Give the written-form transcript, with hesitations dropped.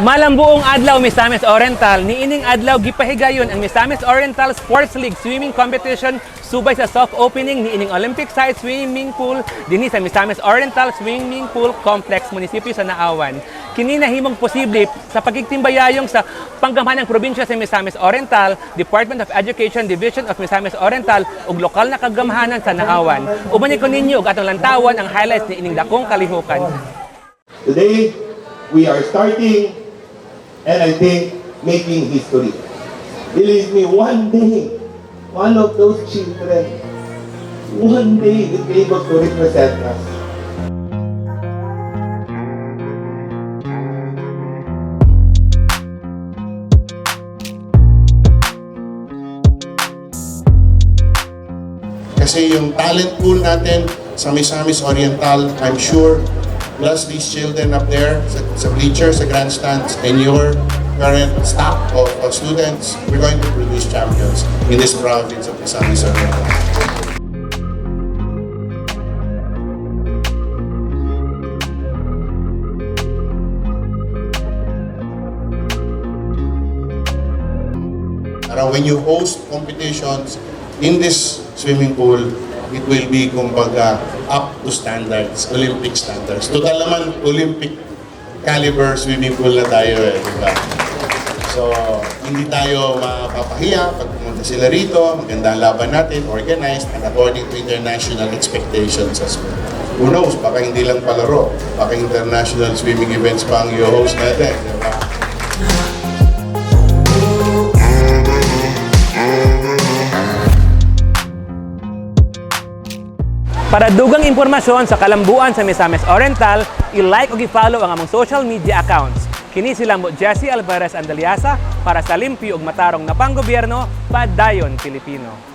Malambuong adlaw Misamis Oriental, niining adlaw gipahigayon ang Misamis Oriental Sports League Swimming Competition subay sa soft opening niining Olympic site swimming pool dinhi sa Misamis Oriental Swimming Pool Complex, munisipyo sa Naawan. Kini nahimong posible sa pakigtimbayayong sa Panggamhanang Probinsya sa Misamis Oriental, Department of Education-Division of Misamis Oriental ug lokal na kaggamhanan sa Naawan. Uban ko ninyo ug atong lantawan ang highlights niining dakong kalihokan. Today we are starting and I think making history. Believe me, one day, one of those children, one day will be able to represent us. Kasi yung talent pool natin sa Misamis Oriental, I'm sure, plus these children up there sa bleachers, sa grandstands, and your current staff of students, we're going to produce champions in this province of Misamis Oriental. When you host competitions in this swimming pool, it will be, kumbaga, up to standards, Olympic standards. Total naman, Olympic caliber swimming pool na tayo diba? So, hindi tayo mapapahiya pag pumunta sila rito, maganda ang laban natin, organized, and according to international expectations as well. Who knows, baka hindi lang palaro, baka international swimming events pa ang i-host natin, diba? Para dugang impormasyon sa kalambuan sa Misamis Oriental, i-like o i-follow ang among social media accounts. Kini sila mo Jessie Alvarez Andaliasa para sa limpyo ug matarong na panggobyerno, Pagdayon Pilipino.